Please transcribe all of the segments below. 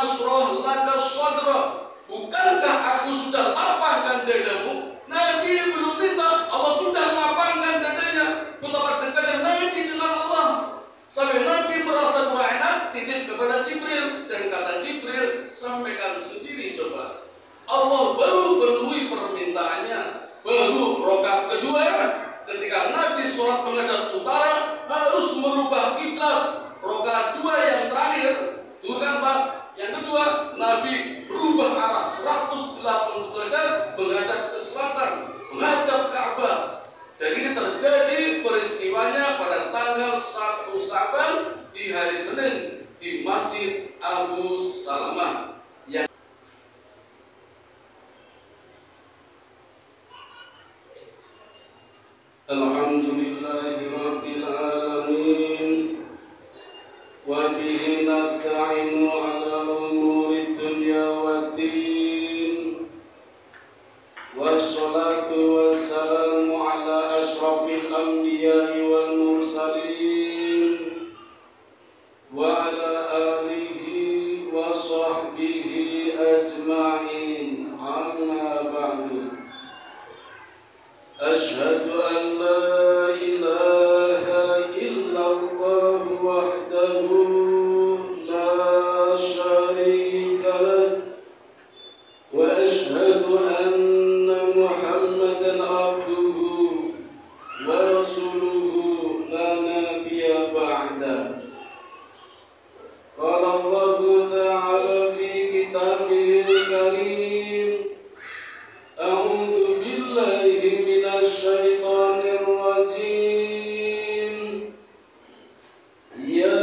nasrah laka sadra, bukankah aku sudah lapangkan dadamu? Nabi belum minta, Allah sudah lapangkan dadanya. Betapa dekatnya Nabi dengan Allah, sampai Nabi merasa kurang enak, titip kepada Jibril, dan kata Jibril, sampaikan sendiri coba. Allah baru penuhi permintaannya. Baru rakaat kedua, ketika Nabi sholat menghadap utara, harus merubah kiblat. Rakaat dua yang terakhir, itu kan Pak, yang kedua, Nabi berubah arah 180 derajat menghadap ke selatan, menghadap Ka'bah. Dan ini terjadi peristiwanya pada tanggal 1 Sa'ban di hari Senin di Masjid Abu Salamah. Alhamdulillahi Rabbil Alamin, wa bihi nasta'inu ala umuri dunya waddin, wassalatu wassalamu ala ashrafil anbiya'i wal mursalin, wa ala alihi wa sahbihi ajma'in, amma ba'du. Asyhadu an la ilaha illallah wahdahu la syarika lah, wa asyhadu anna Muhammadan abduhu wa rasuluhu la nabiyya ba'da. Qala Allah ta'ala fi kitabihil karim, a'udzu billahi minasyaitonir rajim. Ya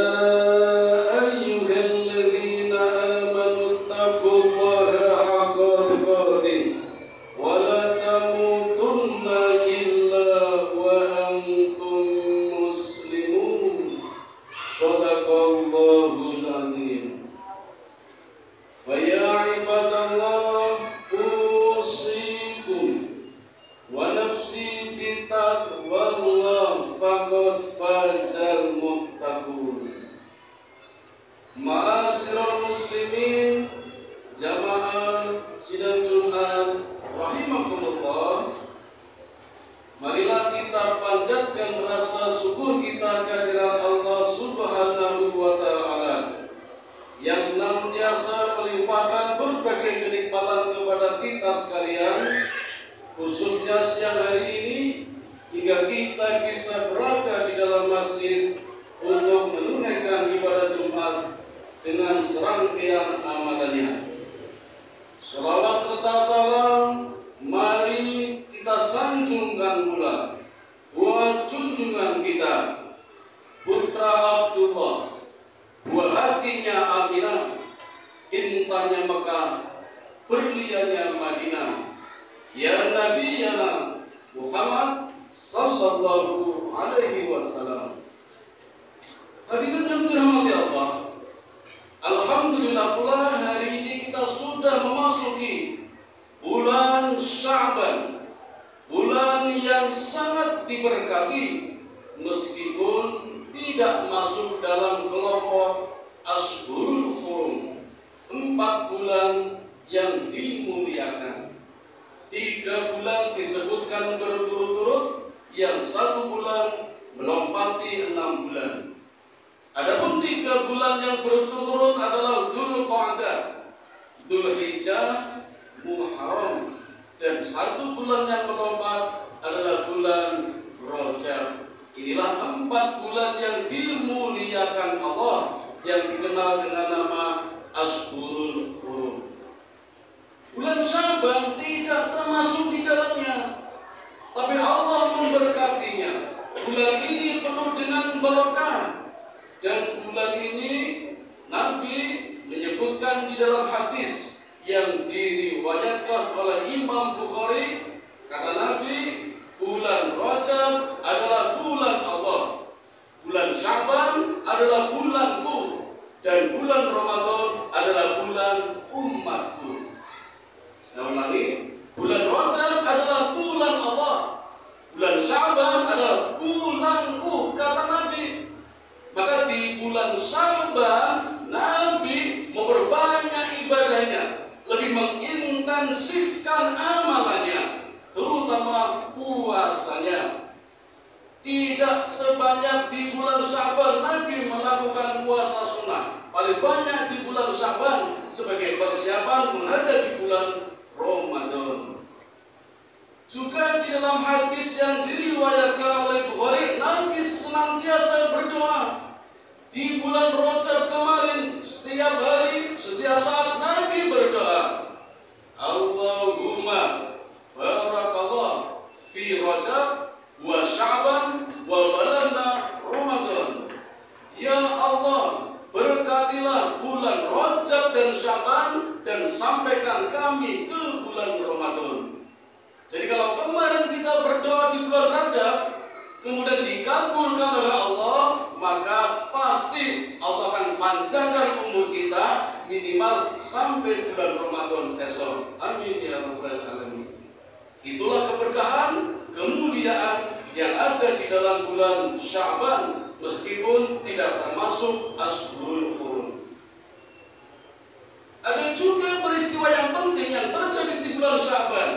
ayyuhalladzina amanu taqullaha haqqa tuqatih wa la tamutunna illa wa antum muslimun. Shadaqallahul azim. Wa ya ibadallah, wa nafsi bitaqwallah faqad fazal muttaqun. Ma'asyiral muslimin, jamaah sidang Jumat rahimakumullah, marilah kita panjatkan rasa syukur kita kehadirat Allah Subhanahu wa ta'ala yang senantiasa melimpahkan berbagai kenikmatan kepada kita sekalian, khususnya siang hari ini, hingga kita bisa berada di dalam masjid untuk menunaikan ibadah Jumat dengan serangkaian amalannya. Salawat serta salam mari kita sanjungkan pula buat junjungan kita, putra Abdullah, buah hatinya Aminah, intannya Mekah, berliannya Madinah, ya Nabiyana Muhammad sallallahu alaihi wasallam. Hadirin yang dirahmati Allah, alhamdulillah pula hari ini kita sudah memasuki bulan Sya'ban, bulan yang sangat diberkati meskipun tidak masuk dalam kelompok Ashhurul Hurum, 4 bulan yang dimuliakan. 3 bulan disebutkan berturut-turut, yang 1 bulan melompati 6 bulan. Adapun 3 bulan yang berturut-turut adalah Dzulqa'dah, Dzulhijjah, Muharram, dan 1 bulan yang melompat adalah bulan Rajab. Inilah 4 bulan yang dimuliakan Allah, yang dikenal dengan nama Ashhurul Hurum. Bulan Sya'ban tidak termasuk di dalamnya, tapi Allah memberkatinya. Bulan ini penuh dengan barokah, dan bulan ini Nabi menyebutkan di dalam hadis yang diriwayatkan oleh Imam Bukhari, kata Nabi, bulan Rajab adalah bulan Allah, bulan Sya'ban adalah bulanku, dan bulan Ramadan adalah bulan umatku. Saya ulangi, bulan Rajab adalah bulan Allah, bulan Sya'ban adalah bulanku, kata Nabi. Maka di bulan Sya'ban Nabi memperbanyak mengintensifkan amalannya, terutama puasanya. Tidak sebanyak di bulan Sya'ban Nabi melakukan puasa sunnah. Paling banyak di bulan Sya'ban sebagai persiapan menghadapi bulan Ramadan. Juga di dalam hadis yang diriwayatkan oleh Bukhari, Nabi senantiasa berdoa. Di bulan Rajab kemarin, setiap hari, setiap saat Nabi berdoa, Allahumma barakallah fi Rajab wa Sya'ban wa balagna Ramadan. Ya Allah, berkatilah bulan Rajab dan Sya'ban dan sampaikan kami ke bulan Ramadan. Jadi kalau kemarin kita berdoa di bulan Rajab, kemudian dikabulkan oleh Allah, maka pasti Allah akan panjangkan umur kita minimal sampai bulan Ramadan esok. Amin ya rabbal alamin. Itulah keberkahan, kemuliaan yang ada di dalam bulan Sya'ban, meskipun tidak termasuk Ashhurul Hurum. Ada juga peristiwa yang penting yang terjadi di bulan Sya'ban.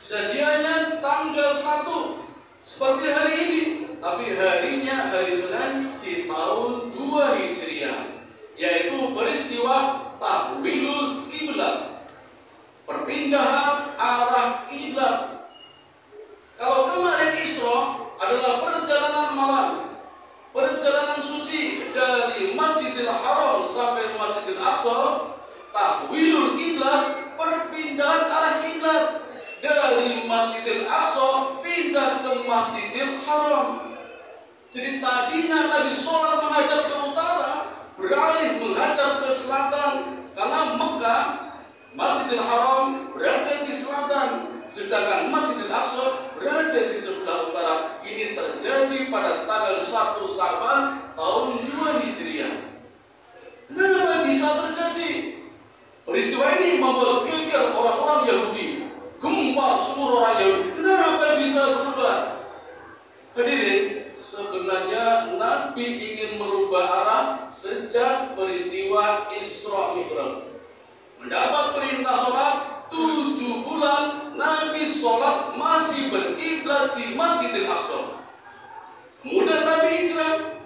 Kejadiannya tanggal 1 seperti hari ini, tapi harinya hari Senin di tahun 2 Hijriah, yaitu peristiwa tahwilul kiblat, perpindahan arah kiblat. Kalau kemarin Isra adalah perjalanan malam, perjalanan suci dari Masjidil Haram sampai Masjidil Aqsa, tahwilul kiblat, perpindahan arah kiblat dari Masjidil Aqsa pindah ke Masjidil Haram. Jadi tadinya Nabi sholat menghadap ke utara, beralih menghadap ke selatan, karena Mekah, Masjidil Haram berada di selatan, sedangkan Masjidil Aqsa berada di sebelah utara. Ini terjadi pada tanggal 1 Sya'ban tahun 2 Hijriah. Kenapa bisa terjadi? Peristiwa ini membuat geger orang-orang Yahudi, gempar seluruh orang Yahudi. Kenapa bisa berubah? Hadirin, sebenarnya Nabi ingin merubah arah sejak peristiwa Isra Mi'raj. Mendapat perintah sholat 7 bulan, Nabi sholat masih berkiblat di Masjidil Aqsa. Kemudian Nabi hijrah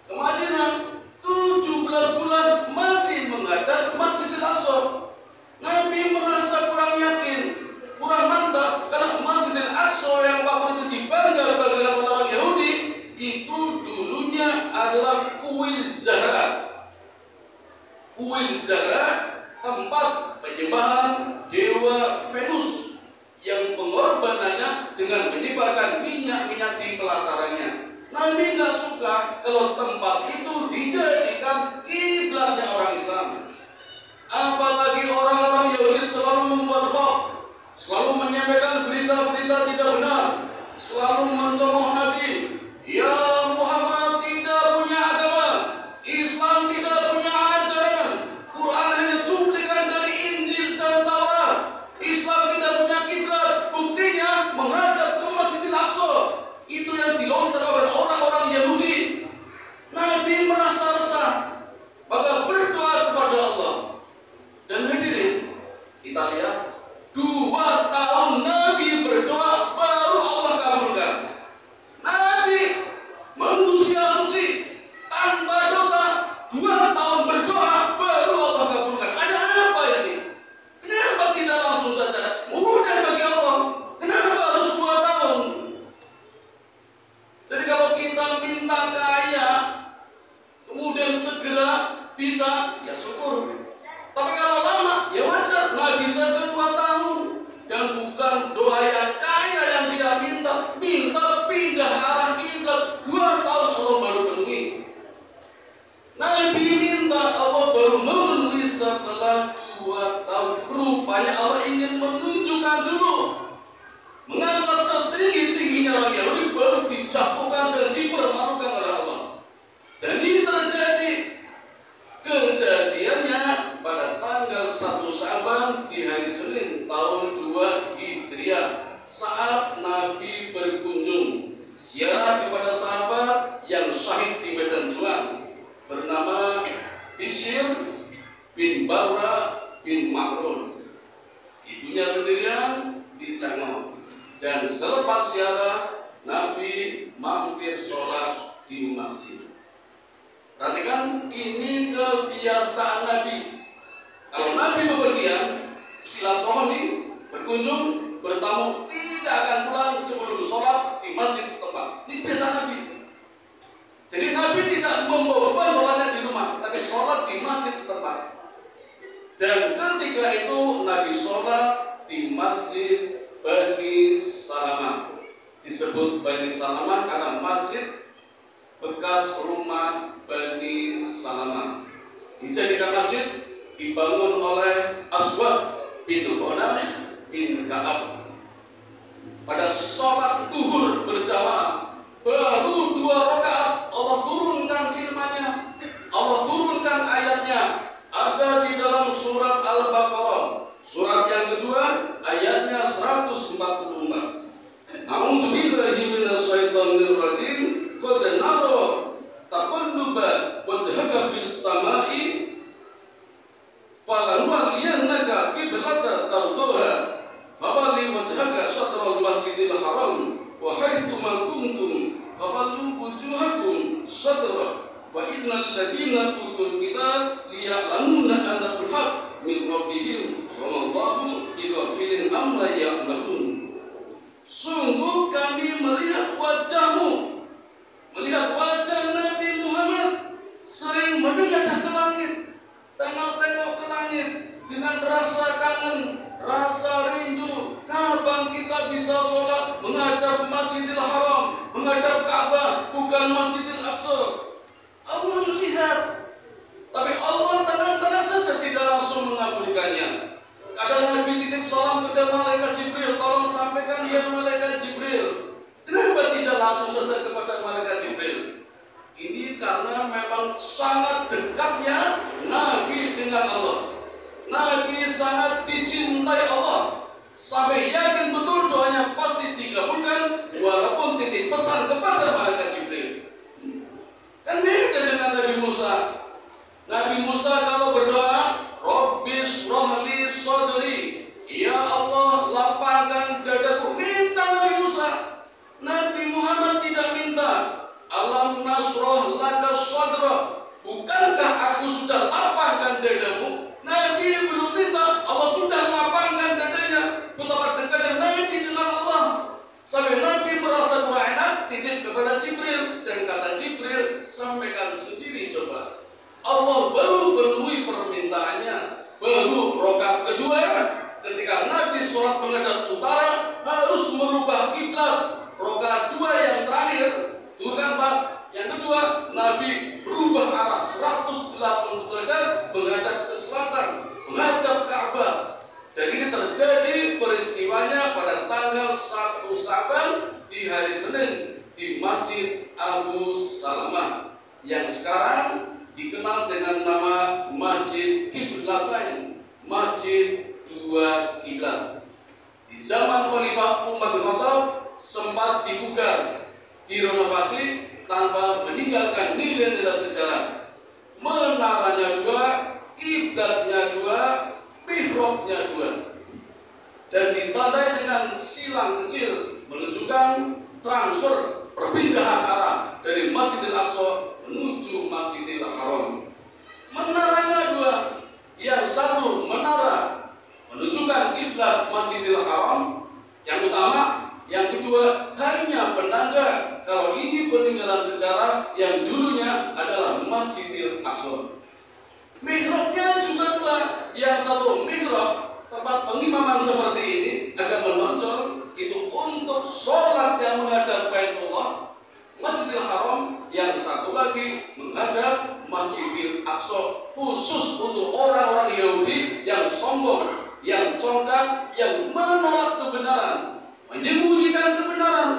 ke Madinah, 17 bulan masih menghadap Masjidil Aqsa. Nabi merasa kurang yakin, kurang mantap, karena Masjidil Aqsa yang waktu itu dibangga-banggakan oleh orang Yahudi itu dulunya adalah kuil Zahra. Kuil Zahra, tempat penyembahan dewa Venus yang pengorbanannya dengan menyebarkan minyak-minyak di pelatarannya. Nabi tidak suka kalau tempat itu dijadikan kiblatnya orang Islam. Apalagi orang-orang Yahudi selalu membuat hoax, selalu menyampaikan berita-berita tidak benar, selalu mencemooh Nabi. Ya Muhammad tidak punya agama, Islam tidak punya ajaran, Quran hanya cuplikan dari Injil dan Taurat, Islam tidak punya kiblat, buktinya menghadap ke Masjidil Aqsa. Itu yang dilontarkan oleh orang-orang Yahudi. Nabi merasa resah, maka berdoa kepada Allah. Dan hadirin, kita lihat 2 tahun Nabi berdoa baru Allah kabulkan. Nabi manusia suci tanpa dosa 2 tahun berdoa baru Allah kabulkan. Ada apa ini? Kenapa tidak langsung saja? Mudah bagi Allah. Kenapa harus 2 tahun? Jadi kalau kita minta kaya, kemudian segera bisa, ya syukur. Tapi kalau lama, ya wajar. Nabi saja 2 tahun. Dan bukan doa yang kaya yang dia minta pindah arah kiblat 2 tahun Allah baru penuhi. Nabi minta, Allah baru memenuhi setelah 2 tahun. Rupanya Allah ingin menunjukkan dulu, mengangkat setinggi-tingginya orang Yahudi, baru dijatuhkan dan dipermalukan oleh Allah. Dan ini terjadi. Kejadiannya pada tanggal 1 Sya'ban di hari Senin tahun 2 Hijriah, saat Nabi berkunjung ziarah kepada sahabat yang syahid di medan juang bernama Bishr bin Barra bin Ma'run. Ibunya sendirian ditengok. Dan selepas ziarah, Nabi mampir sholat di masjid. Perhatikan, ini kebiasaan Nabi. Kalau Nabi bepergian, silaturahmi, berkunjung, bertamu, tidak akan pulang sebelum sholat di masjid setempat. Ini biasa Nabi. Jadi Nabi tidak membawa sholatnya di rumah, tapi sholat di masjid setempat. Dan ketika itu Nabi sholat di masjid Bani Salamah. Disebut Bani Salamah karena masjid bekas rumah Bani Salamah. Dijadikan masjid, dibangun oleh Aswad bin Qanam bin Ka'ab. Pada sholat duhur berjamaah, baru 2 rakaat Allah turunkan firman-Nya, Allah turunkan ayatnya. Ada di dalam surat Al-Baqarah, surat yang kedua, ayatnya 144. A'udzu billahi minasyaitonir rajim. Qad nara taqalluba wajhaka fis samai falanwalliyannaka qiblatan tardaha fawalli wajhaka syatral masjidil haram wa haitsu ma kuntum fawallu wujuhakum syatrah wa innal ladzina utul kitab liya'lamuna annahul haqq min rabbihim wa mallahu bighafilin amma ya'malun. Sungguh kami melihat wajahmu, melihat wajah Nabi Muhammad sering menengadah ke langit, tengok-tengok ke langit dengan rasa kangen, rasa rindu. Kapan kita bisa sholat menghadap Masjidil Haram, menghadap Ka'bah, bukan Masjidil Aqsa? Allah melihat, tapi Allah tenang-tenang saja tidak langsung mengabulkannya. Kadang Nabi titip salam kepada malaikat Jibril, tolong sampaikan ya malaikat Jibril. Kenapa tidak langsung saja kepada malaikat Jibril? Ini karena memang sangat dekatnya Nabi dengan Allah. Nabi sangat dicintai Allah, sampai yakin betul doanya pasti dikabulkan walaupun titip pesan kepada malaikat Jibril. Kan beda dengan Nabi Musa. Nabi Musa kalau berdoa, Rabbi shrahli sadri, ya Allah lapangkan dadaku, minta Nabi Musa. Nabi Muhammad tidak minta, alam nasrah laka sadra, bukankah aku sudah lapangkan dadamu? Nabi belum minta, Allah sudah lapangkan dadanya. Betapa dekatnya Nabi dengan Allah, sampai Nabi merasa kurang enak, titip kepada Jibril, dan kata Jibril, sampaikan sendiri coba. Allah baru penuhi permintaannya. Baru rakaat kedua, ketika Nabi sholat menghadap utara, harus merubah kiblat. Rakaat 2 yang terakhir, turkan Pak, yang kedua, Nabi berubah arah 180 derajat menghadap ke selatan, menghadap Ka'bah. Dan ini terjadi peristiwanya pada tanggal 1 Sa'ban di hari Senin di Masjid Abu Salamah yang sekarang dikenal dengan nama Masjid Qiblatain, Masjid 2 Kiblat. Di zaman Khalifah Umar bin Khattab sempat dibuka, direnovasi tanpa meninggalkan nilai-nilai sejarah. Menaranya 2, kiblatnya 2, mihrabnya 2, dan ditandai dengan silang kecil menunjukkan transfer perpindahan arah dari Masjidil Aqsa menuju Masjidil Haram. Menaranya 2, yang satu menara menunjukkan kiblat Masjidil Haram yang utama, yang kedua hanya penanda kalau ini peninggalan sejarah yang dulunya adalah Masjidil Aqsa. Mihrabnya juga 2, yang satu mihrab tempat pengimaman seperti ini akan menonjol itu untuk sholat yang menghadap Baitullah, Masjidil Haram, yang satu lagi menghadap Masjidil Aqsa, khusus untuk orang-orang Yahudi yang sombong, yang congkak, yang menolak kebenaran, menyembunyikan kebenaran.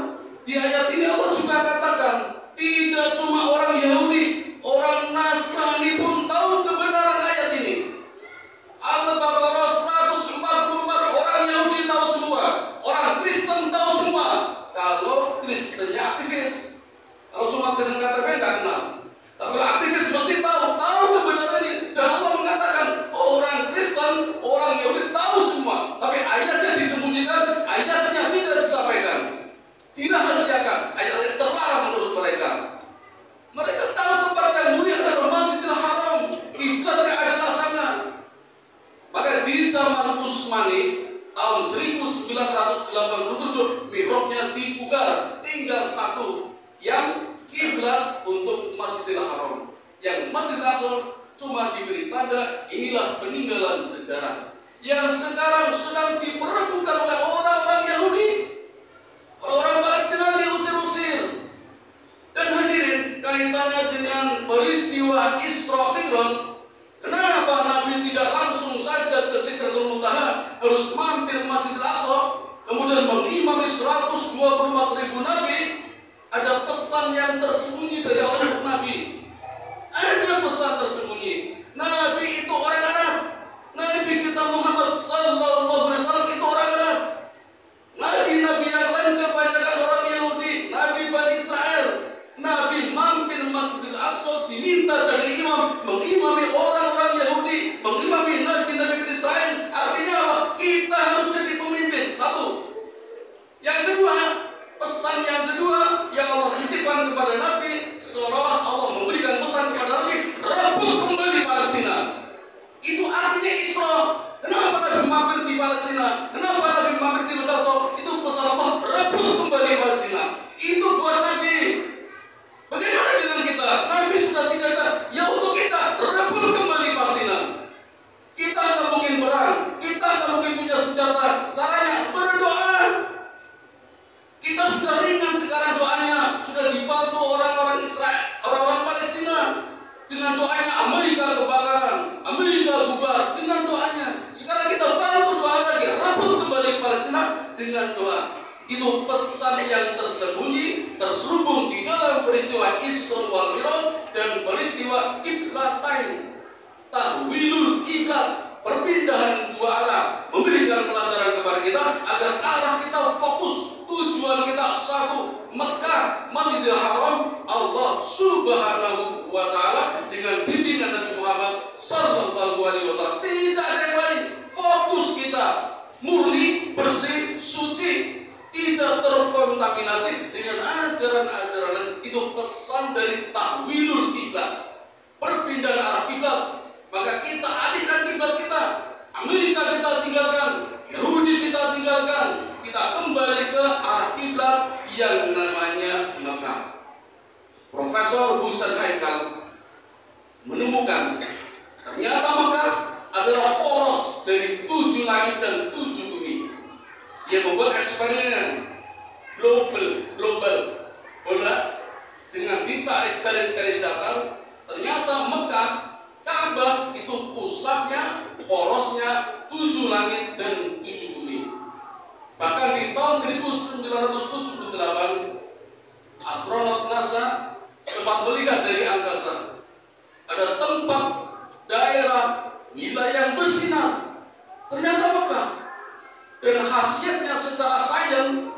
Di ayat ini Allah juga katakan, tidak cuma orang Yahudi, orang Nasrani pun tahu kebenaran ayat ini. Al-Baqarah 144, orang Yahudi tahu semua, orang Kristen tahu semua. Kalau Kristennya aktivis, kalau cuma Kristen KTP nggak kenal. Tapi aktivis mesti tahu kebenaran ini. Dan Allah mengatakan orang Kristen, orang Yahudi tahu semua. Tapi mihrabnya dibuka, tinggal satu yang kiblat untuk Masjidil Haram. Yang Masjidil Aqsa cuma diberi tanda inilah peninggalan sejarah yang sekarang sedang diperebutkan oleh orang-orang Yahudi, orang Palestina diusir-usir. Dan hadirin, kaitannya dengan peristiwa Isra Mi'raj, kenapa Nabi tidak langsung saja ke Sidratul Muntaha, harus mampir Masjidil Aqsa, kemudian mengimami 124.000 Nabi? Ada pesan yang tersembunyi dari Allah untuk Nabi. Ada pesan tersembunyi. Nabi itu orang Arab. Nabi kita Muhammad sallallahu alaihi wasallam itu orang Arab. Nabi-nabi yang lain kebanyakan orang Yahudi, Nabi Bani Israel. Nabi mampir Masjidil Aqsa diminta jadi imam, mengimami orang-orang Yahudi, mengimami nabi-nabi Bani Israel. Artinya apa? Kita harus jadi pemimpin. Satu. Yang kedua, pesan yang kedua yang Allah titipkan kepada Nabi, seolah Allah memberikan pesan kepada Nabi, rebut kembali Palestina. Itu artinya Isra. Kenapa Nabi mampir di Palestina? Kenapa Nabi mampir di Gaza? Itu pesan Allah, rebut kembali Palestina. Itu buat Nabi. Bagaimana dengan kita? Nabi sudah tidak ada. Ya untuk kita, rebut kembali Palestina. Kita tak mungkin perang, kita tak mungkin punya senjata. Caranya berdoa. Kita sudah ringan sekarang doanya, sudah dibantu orang-orang Israel, orang-orang Palestina. Dengan doanya Amerika kebakaran, Amerika bubar, dengan doanya. Sekarang kita bantu doa lagi, rebut kembali Palestina dengan doa. Itu pesan yang tersembunyi, terselubung di dalam peristiwa Isra wal Mi'raj dan peristiwa Qiblatain, tahwilul qiblat, perpindahan dua arah, memberikan pelajaran kepada kita agar arah kita fokus. Tujuan kita satu, Mekah, Masjidil Haram, Allah Subhanahu wa Ta'ala dengan bimbingan Nabi Muhammad sallallahu alaihi wasallam. Tidak ada yang lain. Fokus kita murni, bersih, suci, tidak terkontaminasi dengan ajaran-ajaran. Itu pesan dari tahwilul qiblat, perpindahan arah kiblat. Maka kita alihkan kiblat kita. Amerika kita tinggalkan, Yahudi kita tinggalkan, kita kembali ke arah kiblat yang namanya Mekah. Profesor Husain Haikal menemukan ternyata Mekah adalah poros dari 7 langit dan 7 bumi. Dia membuat eksperimen global bola dengan ditarik garis-garis datar. Ternyata Mekah, Ka'bah itu pusatnya, porosnya 7 langit dan 7 bumi. Bahkan di tahun 1978, astronot NASA sempat melihat dari angkasa ada tempat, daerah, wilayah yang bersinar. Ternyata Mekah. Dan khasiatnya secara sains,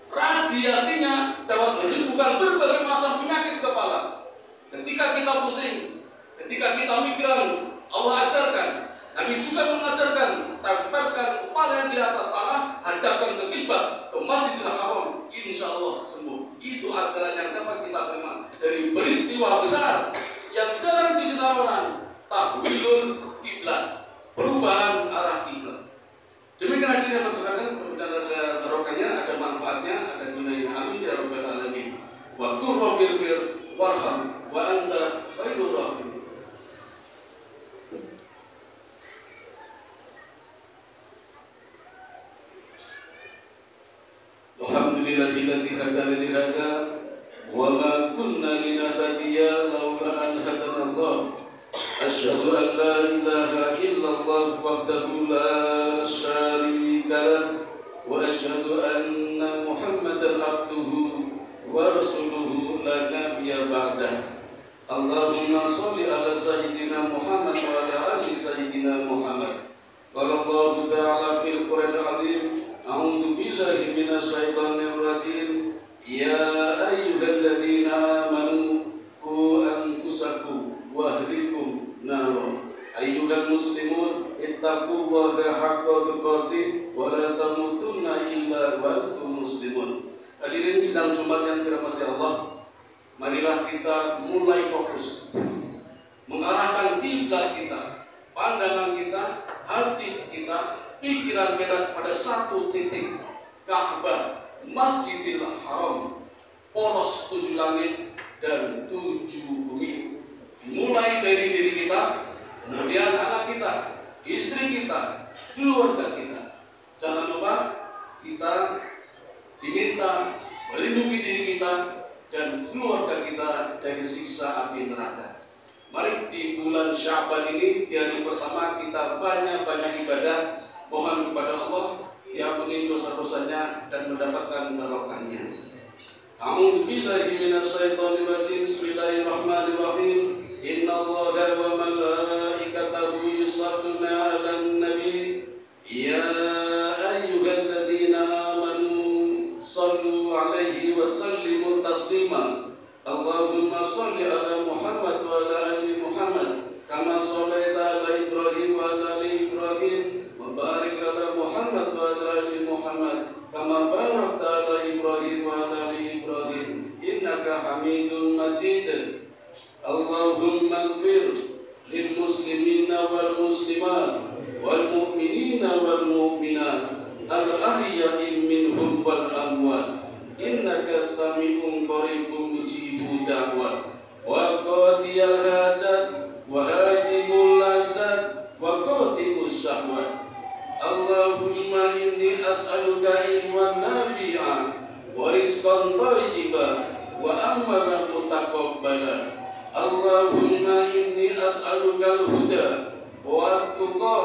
radiasinya dapat menyembuhkan berbagai macam penyakit kepala. Ketika kita pusing, ketika kita mikiran, Allah ajarkan. Nabi juga mengajarkan, tempelkan kepala yang di atas tanah, hadapkan ke kiblat, ke Masjidil Haram, insya Allah sembuh. Itu ajaran yang dapat kita terima dari peristiwa besar yang jarang dikenal orang, tahwilul kiblat, perubahan arah kiblat. Demikian aja yang berkaitan, kemudian ada barokahnya, ada manfaatnya, ada gunanya. Amin ya rabbal alamin. Wa qur rabbil fir warham wa anta khairur rahim. Alhamdulillahilladzi hadana li hada wa ma kunna linahtadiya laula an hadana Allah. Asyhadu an la ilaha illallah wahdahu la syarika lah wa asyhadu anna Muhammadan abduhu wa rasuluhu la nabiyya ba'dah. Allahumma shalli ala sayyidina Muhammad wa ala ali sayyidina Muhammad. Qala Allah ta'ala fil Qur'anil 'azim, a'udzu billahi minasy syaithanir rajim. Ya ayyuhalladzina amanu qu anfusakum wa ahlikum nar. Ayyuhal muslimun ittaqullaha haqqa tuqatih wa la tamutunna illa wa antum muslimun. Hadirin sidang Jumat yang dirahmati Allah, marilah kita mulai fokus mengarahkan kiblat kita, pandangan kita, hati kita, pikiran kita pada satu titik, Ka'bah. Masjidil Haram, poros 7 langit dan 7 bumi. Mulai dari diri kita, kemudian anak kita, istri kita, keluarga kita. Jangan lupa kita diminta melindungi diri kita dan keluarga kita dari siksa api neraka. Mari di bulan Sya'ban ini, di hari pertama, kita banyak-banyak ibadah, mohon kepada Allah diampuni dosa-dosanya dan mendapatkan barokahnya. A'udzu billahi minasyaitonir rajim. Bismillahirrahmanirrahim. Innallaha wa malaikatahu yusholluna 'alan nabi. Ya ayyuhalladzina amanu shallu 'alaihi wa sallimu taslima. Allahumma shalli 'ala Muhammad wa 'ala ali Muhammad kama shallaita 'ala Ibrahim wa 'ala ali Ibrahim wa barik 'ala Muhammad wa 'ala ali Muhammad kama barakta 'ala Ibrahim wa 'ala ali Ibrahim innaka Hamidum Majid. Allahumma ighfir lil muslimina wal muslimat wal mu'minina wal mu'minat al ahya'i minhum wal amwat innaka sami'un qaribun mujibud da'wat wa qadiyal hajat wa hadimul lazat wa qadimul syahwat. Allahumma inni as'aluka ilman nafi'an wa rizqan thayyiban wa amalan mutaqabbalan. Allahumma inni as'aluka al-huda wa at-tuqa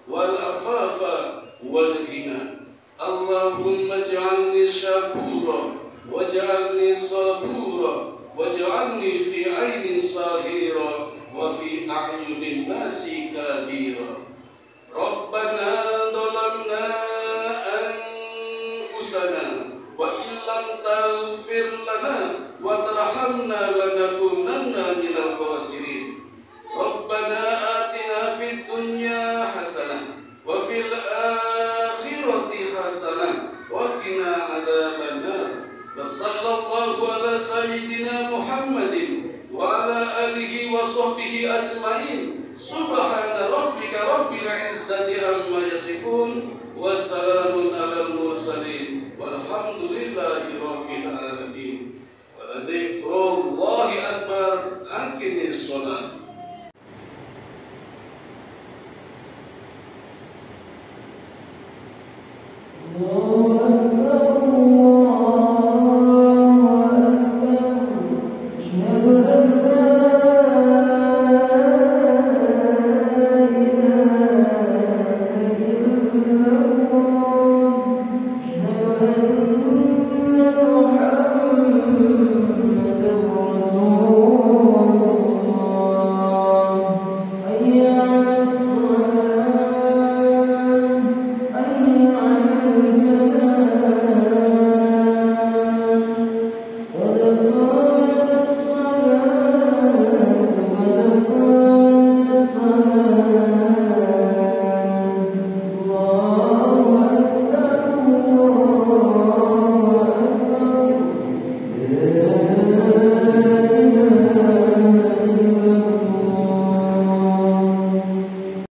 wal afafa wal ghina. Allahumma ij'alni syakura waj'alni sabura waj'alni fi 'ainin sahira wa fi a'yunin nasi kabira. Rabbana dhalamna anfusana wa illam taghfir lana wa tarhamna lanakunanna minal khasirin. Rabbana atina fid dunya hasanah wa fil akhirati hasanah wa qina adzabannar. Wa sallallahu ala sayyidina Muhammadin wa ala alihi wa sahbihi ajmain. Subhana rabbika rabbil izzati amma yasifun wa salamun alal mursalin walhamdulillahi rabbil alamin. Wa dzikrullahi akbar. Aqimis shalah. Allah